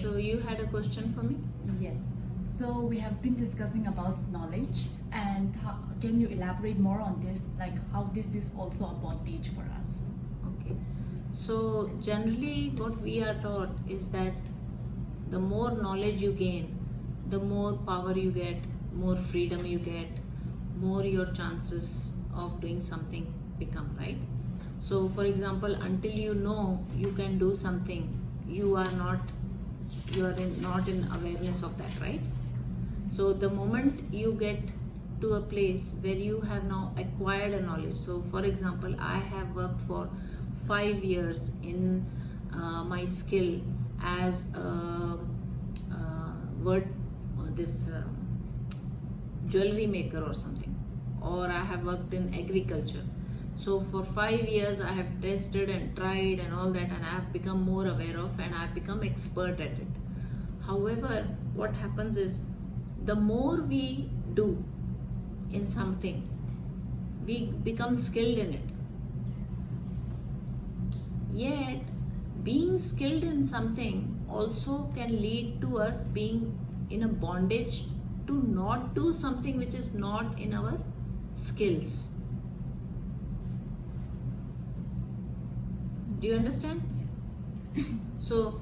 So you had a question for me? Yes. So we have been discussing about knowledge, and can you elaborate more on this, like how this is also a bondage for us? Okay. So generally what we are taught is that the more knowledge you gain, the more power you get, more freedom you get, more your chances of doing something become, right? So for example, until you know you can do something, you are not in awareness of that, right? So the moment you get to a place where you have now acquired a knowledge, so for example, I have worked for 5 years in my skill as a jewelry maker or something, or I have worked in agriculture. So for 5 years I have tested and tried and all that, and I have become more aware of, and I have become expert at it. However, what happens is, the more we do in something, we become skilled in it. Yet, being skilled in something also can lead to us being in a bondage to not do something which is not in our skills. Do you understand? Yes. So,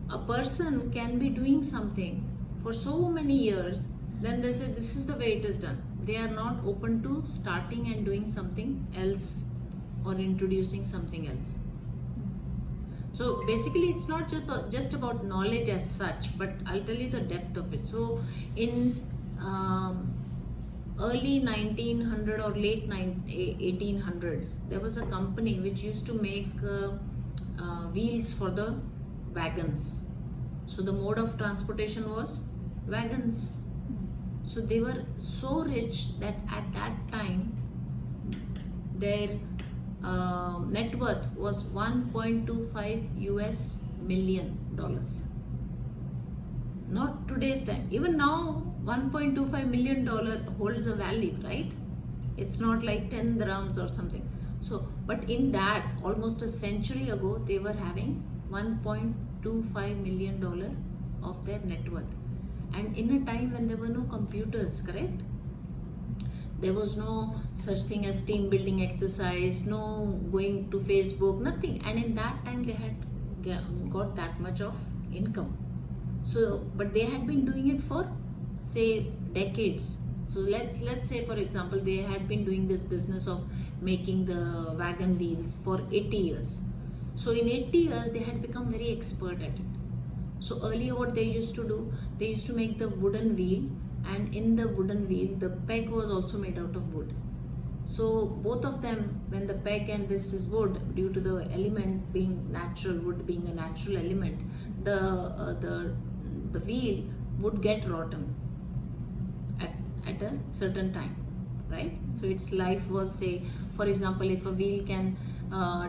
a person can be doing something for so many years, then they say this is the way it is done. They are not open to starting and doing something else or introducing something else. So basically it's not just about knowledge as such, but I'll tell you the depth of it. So in early 1900 or late 1800s, there was a company which used to make wheels for the wagons. So the mode of transportation was wagons. So they were so rich that at that time their net worth was $1.25 million. Not today's time. Even now, $1.25 million holds a value, right? It's not like 10 dirhams or something. So, but in that, almost a century ago, they were having $1.25 million of their net worth. And in a time when there were no computers, correct? There was no such thing as team building exercise, no going to Facebook, nothing. And in that time they had got that much of income. So, but they had been doing it for, say, decades. So let's say, for example, they had been doing this business of making the wagon wheels for 80 years. So in 80 years they had become very expert at it. So earlier what they used to do, they used to make the wooden wheel, and in the wooden wheel the peg was also made out of wood. So both of them, when the peg and this is wood, due to the element being natural, wood being a natural element, the wheel would get rotten at a certain time, right? So its life was, say, for example, if a wheel can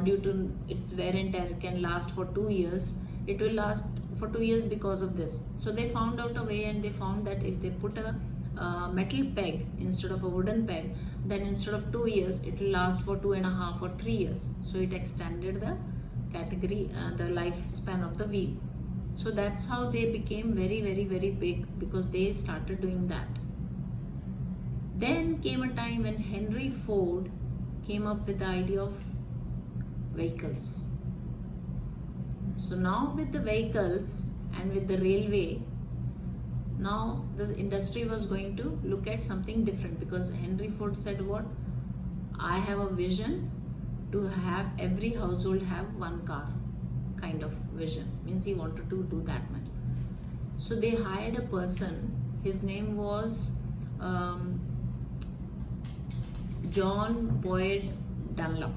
due to its wear and tear can last for 2 years, it will last for 2 years because of this. So they found out a way, and they found that if they put a metal peg instead of a wooden peg, then instead of 2 years, it will last for 2.5 or 3 years. So it extended the category, the lifespan of the wheel. So that's how they became very, very, very big, because they started doing that. Then came a time when Henry Ford came up with the idea of vehicles. So now with the vehicles and with the railway, now the industry was going to look at something different, because Henry Ford said, what? I have a vision to have every household have one car, kind of vision. Means he wanted to do that much. So they hired a person, his name was John Boyd Dunlop,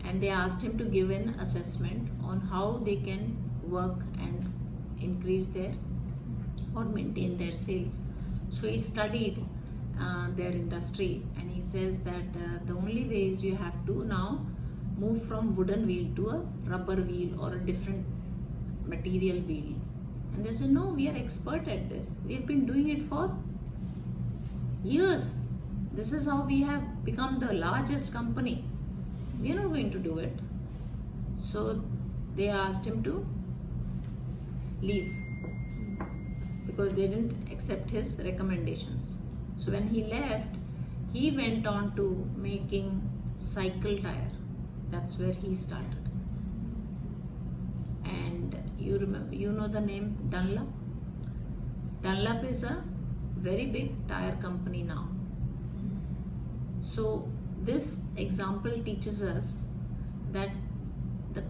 and they asked him to give an assessment on how they can work and increase their or maintain their sales. So he studied their industry, and he says that the only way is you have to now move from wooden wheel to a rubber wheel or a different material wheel. And they said, no, we are expert at this. We have been doing it for years. This is how we have become the largest company. We are not going to do it. So they asked him to leave because they didn't accept his recommendations. So when he left, he went on to making cycle tire. That's where he started. And you know the name Dunlop? Dunlop is a very big tire company now. So this example teaches us that the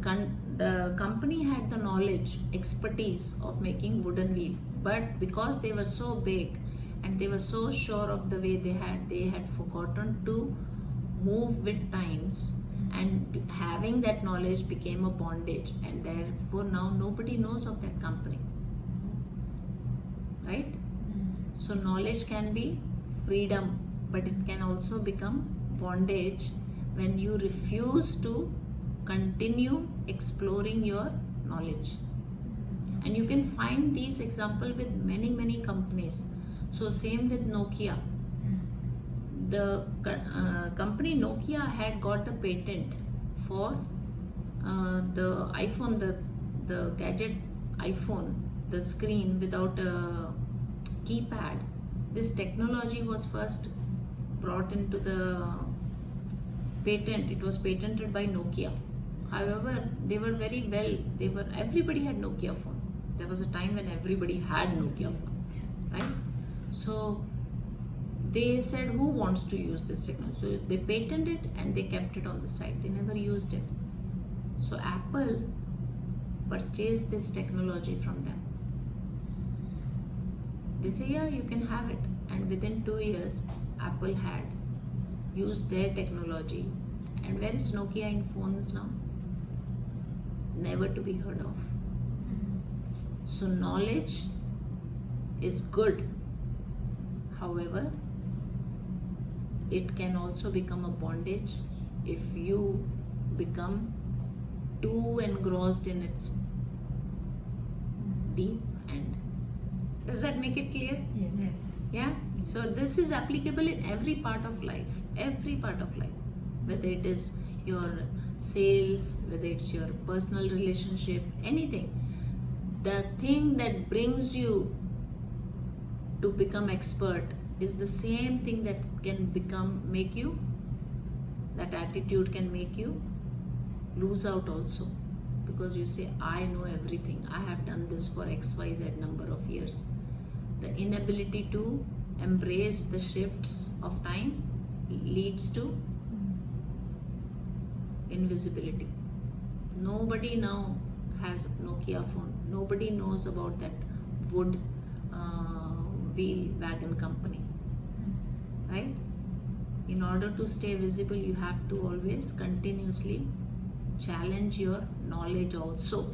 company had the knowledge, expertise of making wooden wheel, but because they were so big and they were so sure of the way they had forgotten to move with times, and having that knowledge became a bondage, and therefore now nobody knows of that company, right? So knowledge can be freedom, but it can also become bondage when you refuse to continue exploring your knowledge. And you can find these examples with many companies. So same with Nokia. The company Nokia had got the patent for the iPhone, the gadget iPhone, the screen without a keypad. This technology was first brought into the patent. It was patented by Nokia. However, they were very well, everybody had Nokia phone. There was a time when everybody had Nokia phone, right? So they said, who wants to use this technology? So they patented it and they kept it on the side. They never used it. So Apple purchased this technology from them. They say, yeah, you can have it. And within 2 years, Apple had used their technology. And where is Nokia in phones now? Never to be heard of. So knowledge is good. However, it can also become a bondage if you become too engrossed in its deep end. Does that make it clear? Yes. Yeah? So this is applicable in every part of life. Every part of life. Whether it is your sales, whether it's your personal relationship, anything. The thing that brings you to become expert is the same thing that can make you, that attitude can make you lose out also. Because you say, I know everything. I have done this for XYZ number of years. The inability to embrace the shifts of time leads to invisibility. Nobody now has Nokia phone. Nobody knows about that wood wheel wagon company, right? In order to stay visible, you have to always continuously challenge your knowledge also.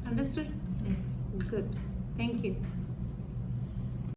Understood? Yes. Good. Thank you.